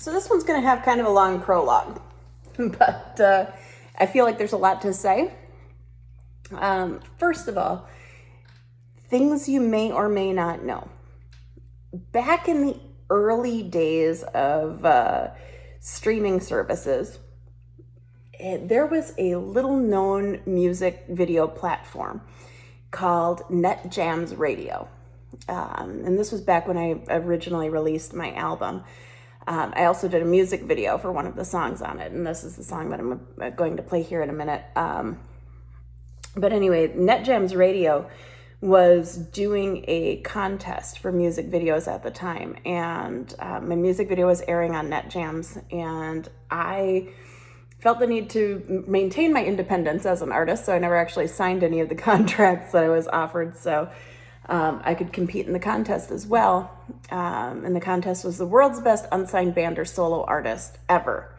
So this one's going to have kind of a long prologue, but I feel like there's a lot to say. First of all, things you may or may not know. Back in the early days of streaming services, there was a little known music video platform called NetJams Radio. And this was back when I originally released my album. I also did a music video for one of the songs on it, and this is the song that I'm going to play here in a minute. But anyway, NetJams Radio was doing a contest for music videos at the time, and my music video was airing on NetJams, and I felt the need to maintain my independence as an artist, so I never actually signed any of the contracts that I was offered, so I could compete in the contest as well. And the contest was the world's best unsigned band or solo artist ever.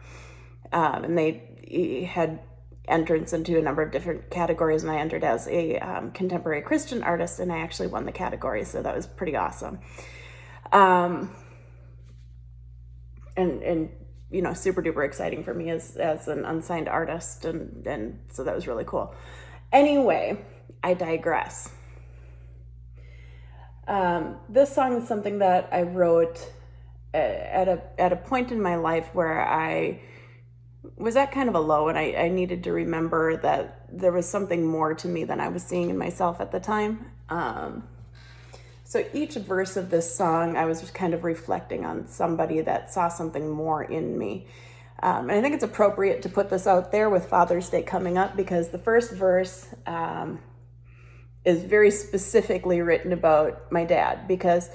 And they had entrance into a number of different categories, and I entered as a contemporary Christian artist, and I actually won the category, so that was pretty awesome. And you know, super duper exciting for me as an unsigned artist, and so that was really cool. Anyway, I digress. This song is something that I wrote at a point in my life where I was at kind of a low, and I needed to remember that there was something more to me than I was seeing in myself at the time. So each verse of this song, I was just kind of reflecting on somebody that saw something more in me. And I think it's appropriate to put this out there with Father's Day coming up, because the first verse is very specifically written about my dad, because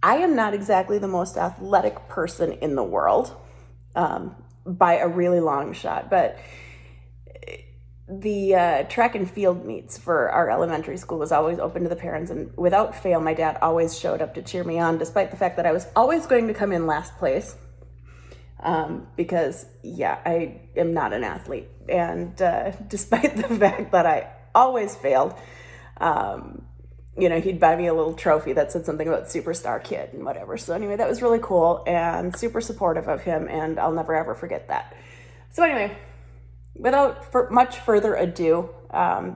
I am not exactly the most athletic person in the world, by a really long shot, but the track and field meets for our elementary school was always open to the parents, and without fail, my dad always showed up to cheer me on, despite the fact that I was always going to come in last place, because, yeah, I am not an athlete, and despite the fact that I always failed, you know, he'd buy me a little trophy that said something about superstar kid and whatever. So anyway, that was really cool and super supportive of him, and I'll never ever forget that. So anyway, without much further ado,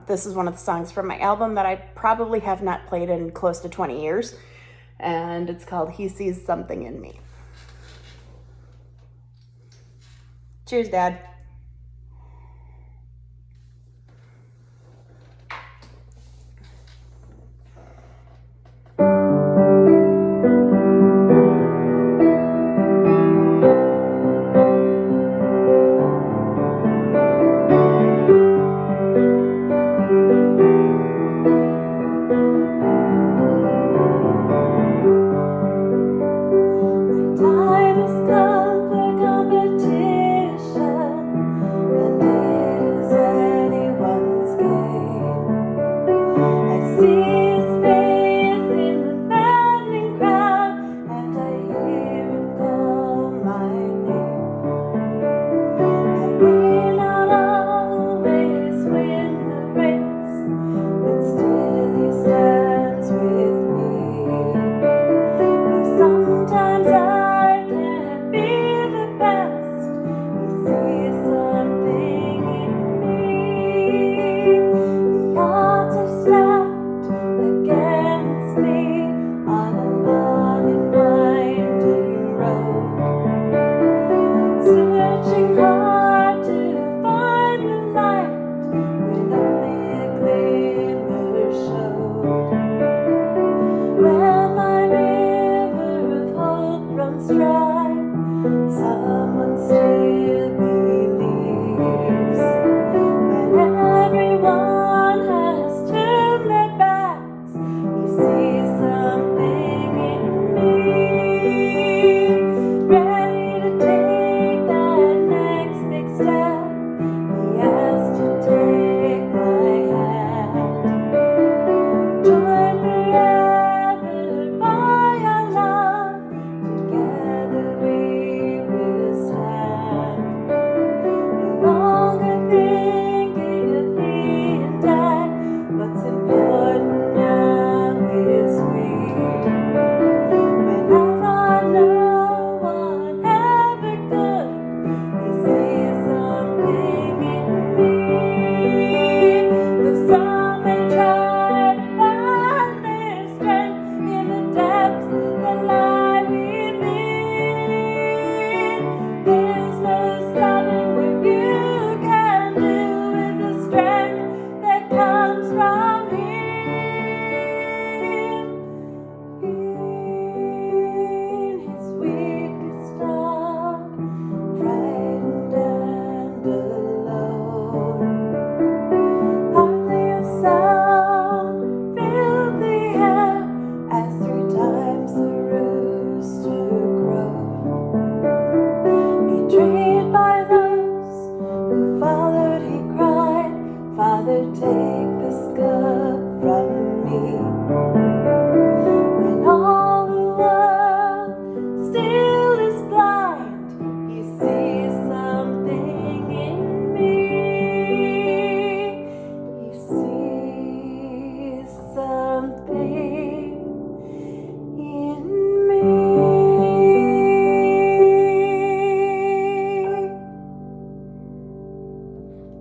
this is one of the songs from my album that I probably have not played in close to 20 years, and it's called He Sees Something in Me. Cheers, Dad. Time has come for competition, and it is anyone's game. I see his face in the maddening crowd, and I hear him call my name. I may not always win the race, but still he stands with me. Though sometimes I can't be the best, he sees something in me. The odds are stacked against me on a long and winding road, searching hard to find the light when only a glimmer showed. When my river of hope runs dry, someone still believes. When everyone has turned their backs, he sees something in me. Ready to take that next big step, he has to take my hand. Joined forever by our love, together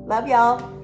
Love y'all.